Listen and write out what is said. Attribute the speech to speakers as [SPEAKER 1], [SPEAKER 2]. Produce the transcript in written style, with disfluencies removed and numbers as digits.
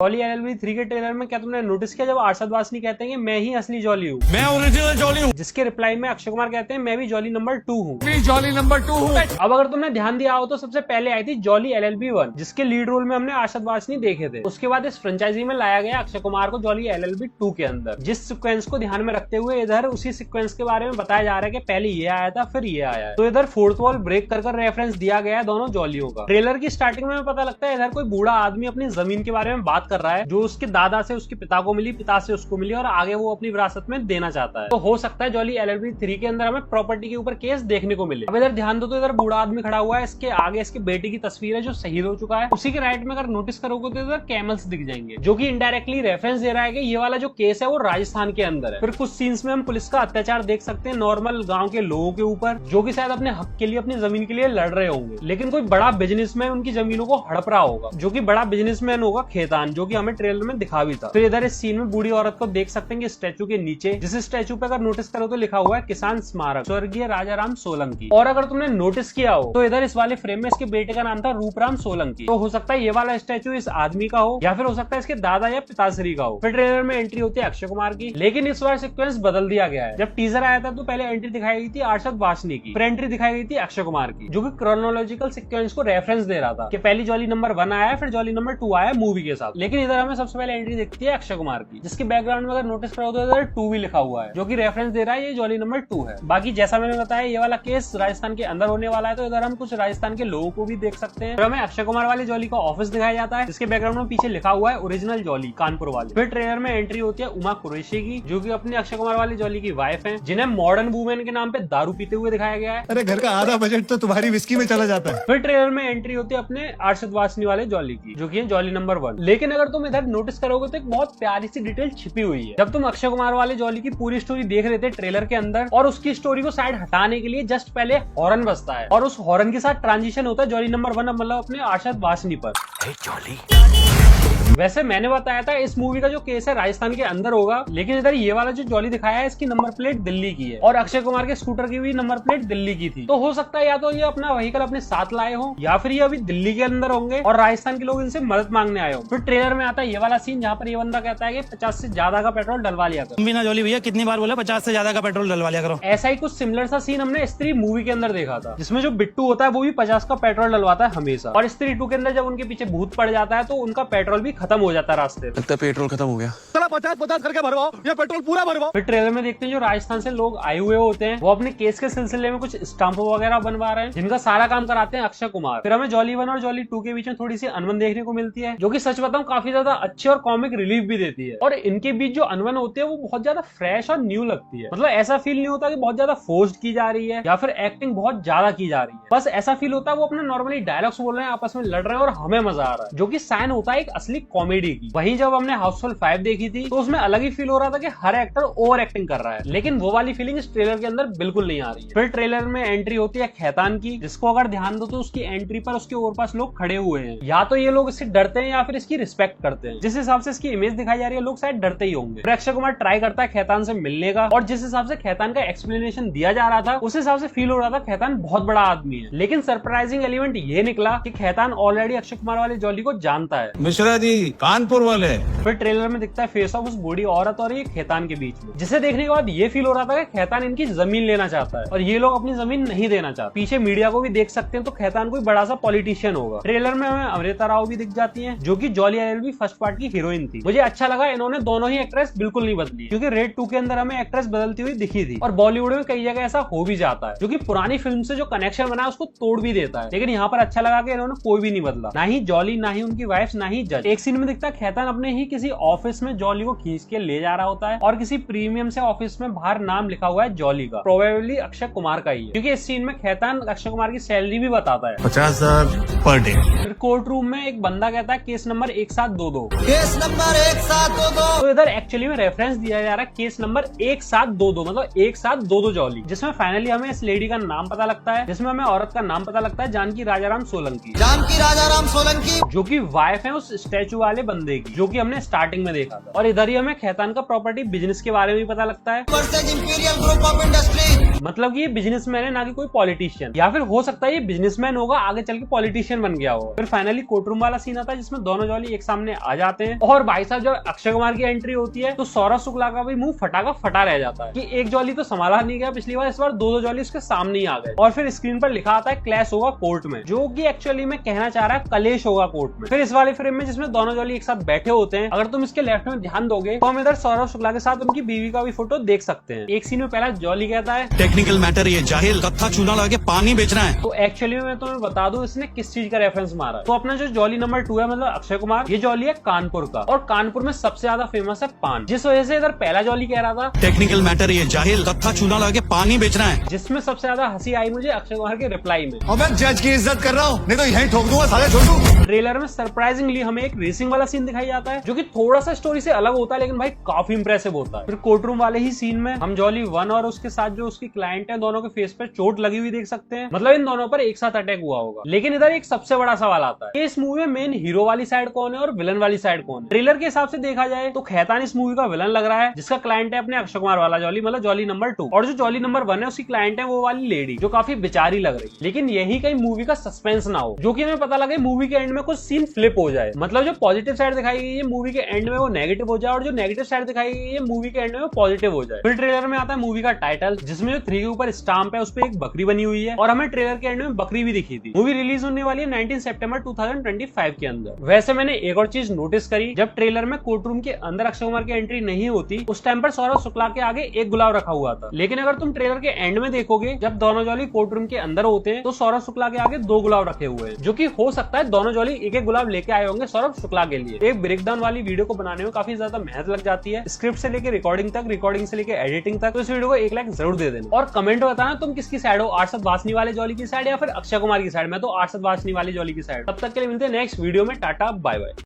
[SPEAKER 1] Jolly LLB 3 के trailer में क्या तुमने नोटिस किया जब अरशद वासनी कहते हैं कि मैं ही असली जॉली हूँ,
[SPEAKER 2] मैं ओरिजिनल जॉली हूँ,
[SPEAKER 1] जिसके रिप्लाई में अक्षय कुमार कहते हैं मैं भी जॉली नंबर 2 हूँ।
[SPEAKER 2] जॉली नंबर 2 हूँ।
[SPEAKER 1] अब अगर तुमने ध्यान दिया हो तो सबसे पहले आई थी जॉली LLB 1, जिसके लीड रोल में हमने अरशद वासनी देखे थे। उसके बाद इस फ्रेंचाइजी में लाया गया अक्षय कुमार को जॉली LLB 2 के अंदर, जिस सीक्वेंस को ध्यान में रखते हुए इधर उसी सीक्वेंस के बारे में बताया जा रहा है कि पहले ये आया था फिर ये आया है। तो इधर फोर्थ वॉल ब्रेक कर रेफरेंस दिया गया है दोनों जॉलियों का। ट्रेलर की स्टार्टिंग में पता लगता है इधर कोई बूढ़ा आदमी अपनी जमीन के बारे में बात कर रहा है जो उसके दादा से उसके पिता को मिली, पिता से उसको मिली और आगे वो अपनी विरासत में देना चाहता है। तो हो सकता है जॉली LLB 3 के अंदर हमें प्रॉपर्टी के ऊपर केस देखने को मिले। अब इधर ध्यान दो तो इधर बूढ़ा आदमी खड़ा हुआ है, इसके आगे इसके बेटे की तस्वीर है जो शहीद हो चुका है। उसी के राइट में अगर नोटिस करोगे तो इधर कैमल्स दिख जाएंगे, जो कि इनडायरेक्टली रेफरेंस दे रहा है कि ये वाला जो केस है वो राजस्थान के अंदर है। फिर कुछ सीन्स में हम पुलिस का अत्याचार देख सकते हैं नॉर्मल गाँव के लोगों के ऊपर, जो कि शायद अपने हक के लिए अपनी जमीन के लिए लड़ रहे होंगे, लेकिन कोई बड़ा बिजनेसमैन उनकी जमीनों को हड़प रहा होगा, जो कि बड़ा बिजनेसमैन होगा खेतान, जो कि हमें ट्रेलर में दिखा भी था। फिर इधर इस सीन में बूढ़ी औरत को देख सकते हैं कि स्टैचू के नीचे, जिस स्टैचू पे अगर नोटिस करो तो लिखा हुआ है किसान स्मारक स्वर्गीय राजाराम सोलंकी। और अगर तुमने नोटिस किया हो तो इधर इस वाले फ्रेम में इसके बेटे का नाम था रूपराम सोलंकी। तो हो सकता है ये वाला स्टैचू इस आदमी का हो या फिर हो सकता है इसके दादा या पिताश्री का हो। फिर ट्रेलर में एंट्री होती है अक्षय कुमार की, लेकिन इस बार सीक्वेंस बदल दिया गया है। जब टीजर आया था तो पहले एंट्री दिखाई गई थी अरशद वासनी की, फिर एंट्री दिखाई गई थी अक्षय कुमार की, जो कि क्रोनोलॉजिकल सीक्वेंस को रेफरेंस दे रहा था कि पहली जॉली नंबर 1 आया फिर जॉली नंबर 2 आया मूवी के साथ। लेकिन इधर हमें सबसे पहले एंट्री दिखती है अक्षय कुमार की, जिसके बैकग्राउंड में अगर नोटिस करो तो इधर 2 भी लिखा हुआ है, जो कि रेफरेंस दे रहा है ये जॉली नंबर 2 है। बाकी जैसा मैंने बताया ये वाला केस राजस्थान के अंदर होने वाला है, तो इधर हम कुछ राजस्थान के लोगों को भी देख सकते हैं। फिर हमें अक्षय कुमार वाली जॉली का ऑफिस दिखाया जाता है, जिसके बैकग्राउंड में पीछे लिखा हुआ है ओरिजिनल जॉली कानपुर वाली। फिर ट्रेलर में एंट्री होती है उमा कुरैशी की, जो कि अपने अक्षय कुमार वाली जॉली की वाइफ है, जिन्हें मॉडर्न वुमेन के नाम पे दारू पीते हुए दिखाया गया है।
[SPEAKER 3] अरे घर का आधा बजट तो तुम्हारी विस्की में चला जाता है।
[SPEAKER 1] फिर ट्रेलर में एंट्री होती है अपने अरशद वासनी वाले जॉली की, जो कि है जॉली नंबर 1। लेकिन अगर तुम इधर नोटिस करोगे तो एक बहुत प्यारी सी डिटेल छिपी हुई है। जब तुम अक्षय कुमार वाले जॉली की पूरी स्टोरी देख रहे थे ट्रेलर के अंदर, और उसकी स्टोरी को साइड हटाने के लिए जस्ट पहले हॉर्न बजता है और उस हॉर्न के साथ ट्रांजिशन होता है जॉली नंबर 1 मतलब अपने अरशद वासनी पर। वैसे मैंने बताया था इस मूवी का जो केस है राजस्थान के अंदर होगा, लेकिन इधर ये वाला जो जॉली दिखाया है इसकी नंबर प्लेट दिल्ली की है और अक्षय कुमार के स्कूटर की भी नंबर प्लेट दिल्ली की थी। तो हो सकता है या तो ये अपना व्हीकल अपने साथ लाए हो या फिर ये अभी दिल्ली के अंदर होंगे और राजस्थान के लोग इनसे मदद मांगने आए हो। फिर ट्रेलर में आता है ये वाला सीन जहाँ पर ये बंदा कहता है कि 50 से ज्यादा का पेट्रोल डलवा लिया करो।
[SPEAKER 2] बिना जॉली भैया कितनी बार बोला 50 से ज्यादा का पेट्रोल डलवा लिया करो।
[SPEAKER 1] ऐसा ही कुछ सिमिलर सा सीन हमने स्त्री मूवी के अंदर देखा था, जिसमें जो बिट्टू होता है वो भी 50 का पेट्रोल डलवाता है हमेशा, और स्त्री 2 के अंदर जब उनके पीछे भूत पड़ जाता है तो उनका पेट्रोल भी खत्म हो जाता है रास्ते।
[SPEAKER 2] लगता है पेट्रोल खत्म हो गया।
[SPEAKER 3] चला 50-50 करके भरवाओ या पेट्रोल पूरा भरवाओ।
[SPEAKER 1] फिर ट्रेलर में देखते हैं जो राजस्थान से लोग आए हुए होते हैं वो अपने केस के सिलसिले में कुछ स्टाम्प वगैरह बनवा रहे हैं, जिनका सारा काम कराते हैं अक्षय कुमार। फिर हमें जॉली 1 और जॉली 2 के बीच में थोड़ी सी अनबन देखने को मिलती है, जो कि सच बताऊं काफी ज्यादा अच्छी और कॉमिक रिलीफ भी देती है। और इनके बीच जो अनबन होती है वो बहुत ज्यादा फ्रेश और न्यू लगती है। मतलब ऐसा फील नहीं होता कि बहुत ज्यादा फोर्स्ड की जा रही है या फिर एक्टिंग बहुत ज्यादा की जा रही है। बस ऐसा फील होता है वो अपने नॉर्मली डायलॉग्स बोल रहे हैं, आपस में लड़ रहे हैं और हमें मजा आ रहा है, जो कि साइन होता है एक असली कॉमेडी की। वहीं जब हमने हाउसफुल 5 देखी थी तो उसमें अलग ही फील हो रहा था कि हर एक्टर ओवर एक्टिंग कर रहा है, लेकिन वो वाली फीलिंग इस ट्रेलर के अंदर बिल्कुल नहीं आ रही है। फिर ट्रेलर में एंट्री होती है खेतान की, जिसको अगर ध्यान दो तो उसकी एंट्री पर उसके और पास लोग खड़े हुए हैं, या तो ये लोग इससे डरते हैं या फिर इसकी रिस्पेक्ट करते हैं। जिस हिसाब से इसकी इमेज दिखाई जा रही है लोग शायद डरते ही होंगे। फिर अक्षय कुमार ट्राई करता है खेतान से मिलने का, और जिस हिसाब से खेतान का एक्सप्लेनेशन दिया जा रहा था उस हिसाब से फील हो रहा था खेतान बहुत बड़ा आदमी है। लेकिन सरप्राइजिंग एलिमेंट ये निकला कि खेतान ऑलरेडी अक्षय कुमार वाले जॉली को जानता है।
[SPEAKER 3] मिश्रा जी कानपुर वाले।
[SPEAKER 1] फिर ट्रेलर में दिखता है फेस ऑफ उस बूढ़ी औरत और ये खेतान के बीच में, जिसे देखने के बाद ये फील हो रहा था कि खेतान इनकी जमीन लेना चाहता है और ये लोग अपनी जमीन नहीं देना चाहते। पीछे मीडिया को भी देख सकते हैं तो खेतान कोई बड़ा सा पॉलिटिशियन होगा। ट्रेलर में हमें अमृता राव भी दिख जाती है, जो कि जॉली LLB फर्स्ट पार्ट की हीरोइन थी। मुझे अच्छा लगा इन्होंने दोनों ही एक्ट्रेस बिल्कुल नहीं बदली, क्योंकि रेड 2 के अंदर हमें एक्ट्रेस बदलती हुई दिखी थी और बॉलीवुड में कई जगह ऐसा हो भी जाता है, जो कि पुरानी फिल्म से जो कनेक्शन बना है उसको तोड़ भी देता है। लेकिन यहाँ पर अच्छा लगा कि इन्होंने कोई भी नहीं बदला, ना ही जॉली, ना ही उनकी वाइफ, ना ही जज। एक सीन में दिखता है खेतान अपने ही किसी ऑफिस में जॉली को खींच के ले जा रहा होता है और किसी प्रीमियम से ऑफिस में बाहर नाम लिखा हुआ है जॉली का, प्रोबेबली अक्षय कुमार का ही है, क्योंकि इस सीन में खेतान अक्षय कुमार की सैलरी भी बताता है
[SPEAKER 3] 50,000 पर डे।
[SPEAKER 1] फिर कोर्ट रूम में एक बंदा कहता है केस नंबर 1722।
[SPEAKER 3] Case number 1722।
[SPEAKER 1] तो इधर एक्चुअली में रेफरेंस दिया जा रहा है केस नंबर 1722, मतलब 1722 जॉली, जिसमें फाइनली हमें इस लेडी का नाम पता लगता है, जिसमें हमें औरत का नाम पता लगता है जानकी राजाराम सोलंकी, जो कि वाइफ है उस स्टैचू वाले बंदे की, जो कि हमने स्टार्टिंग में देखा था। और इधर ही हमें खेतान का प्रॉपर्टी बिजनेस के बारे में भी पता लगता है।
[SPEAKER 3] इंपीरियल ग्रुप ऑफ इंडस्ट्री
[SPEAKER 1] मतलब कि ये बिजनेसमैन है, ना कि कोई पॉलिटिशियन। या फिर हो सकता है ये बिजनेसमैन होगा, आगे चल के पॉलिटिशियन बन गया हो। फिर फाइनली कोर्ट रूम वाला सीन आता है जिसमें दोनों जॉली एक सामने आ जाते हैं। और भाई साहब जब अक्षय कुमार की एंट्री होती है तो सौरभ शुक्ला का भी मुंह फटा का फटा रह जाता है कि एक जॉली तो संभाला नहीं गया पिछली बार, इस बार दो जॉली उसके सामने ही आ गए। और फिर स्क्रीन पर लिखा आता है क्लैश होगा कोर्ट में, जो कि एक्चुअली में कहना चाह रहा है कलेश होगा कोर्ट में। फिर इस वाले फ्रेम में जिसमें दोनों जॉली एक साथ बैठे होते हैं, अगर तुम इसके लेफ्ट में ध्यान दोगे तो हम इधर सौरभ शुक्ला के साथ उनकी बीवी का भी फोटो देख सकते हैं। एक सीन में पहला जॉली कहता है
[SPEAKER 2] टेक्निकल मैटर ये जाहिल कत्था चूना लगा के पानी बेचना है।
[SPEAKER 1] तो एक्चुअली में मैं तुम्हें बता दूं इसने किस चीज का रेफरेंस मारा है। तो अपना जो जॉली नंबर 2 है मतलब अक्षय कुमार, ये जॉली है कानपुर का, और कानपुर में सबसे ज्यादा फेमस है पान, जिस वजह से इधर पहला जॉली कह रहा था
[SPEAKER 2] टेक्निकल मैटर ये जाहिल कत्था चूना लगा के पानी बेचना है,
[SPEAKER 1] जिसमें सबसे ज्यादा हंसी आई मुझे अक्षय कुमार के रिप्लाई में।
[SPEAKER 3] और मैं जज की इज्जत कर रहा हूँ, नहीं तो यहीं ठोक दूंगा साले छोटू।
[SPEAKER 1] ट्रेलर में सरप्राइजिंगली हमें एक रेसिंग वाला सीन दिखाई जाता है जो कि थोड़ा सा स्टोरी से अलग होता है, लेकिन भाई काफी इंप्रेसिव होता है। फिर कोर्ट रूम वाले ही सीन में हम जॉली 1 और उसके साथ जो उसकी क्लाइंट है, दोनों के फेस पे चोट लगी हुई देख सकते हैं। मतलब इन दोनों पर एक साथ अटैक हुआ होगा। लेकिन इधर एक सबसे बड़ा सवाल आता है कि इस मूवी में मेन हीरो वाली साइड कौन है और विलन वाली साइड कौन है। ट्रेलर के हिसाब से देखा जाए तो खैतान इस मूवी का विलन लग रहा है, जिसका क्लाइंट है अपने अक्षय कुमार वाला जॉली, मतलब जॉली नंबर 2, और जो जॉली नंबर 1 है उसकी क्लाइंट है वो वाली लेडी जो काफी बेचारी लग रही है। लेकिन यही कहीं मूवी का सस्पेंस ना हो, जो कि हमें पता लगे मूवी के एंड में कुछ सीन फ्लिप हो जाए। मतलब जो पॉजिटिव साइड दिखाई गई है मूवी के एंड में वो नेगेटिव हो जाए, और जो नेगेटिव साइड दिखाई गई है मूवी के एंड में वो पॉजिटिव हो जाए। फिर ट्रेलर में आता है मूवी का टाइटल, जिसमें जो 3 के ऊपर स्टाम्प है उस पर एक बकरी बनी हुई है, और हमें ट्रेलर के एंड में बकरी भी दिखी थी। मूवी रिलीज होने वाली है 19 सितंबर 2025 के अंदर। वैसे मैंने एक और चीज नोटिस करी, जब ट्रेलर में कोर्ट रूम के अंदर अक्षय कुमार की एंट्री नहीं होती उस टाइम पर सौरभ शुक्ला के आगे एक गुलाब रखा हुआ था। लेकिन अगर तुम ट्रेलर के एंड में देखोगे, जब दोनों जॉली कोर्ट रूम के अंदर होते हैं तो सौरभ शुक्ला के आगे 2 गुलाब रखे हुए हैं, जो कि हो सकता है दोनों जॉली एक एक गुलाब लेके आए होंगे सौरभ शुक्ला के लिए। एक ब्रेकडाउन वाली वीडियो को बनाने में काफी ज्यादा मेहनत लग जाती है, स्क्रिप्ट से लेकर रिकॉर्डिंग तक, रिकॉर्डिंग से लेकर एडिटिंग तक। तो इस वीडियो को 1 लाइक जरूर दे देना, और कमेंट में बताना तुम किसकी साइड हो, अरशद वासनी वाले जॉली की साइड या फिर अक्षय कुमार की साइड। मैं तो अरशद वासनी वाली जॉली की साइड। तब तक के लिए मिलते हैं नेक्स्ट वीडियो में। Tata bye bye.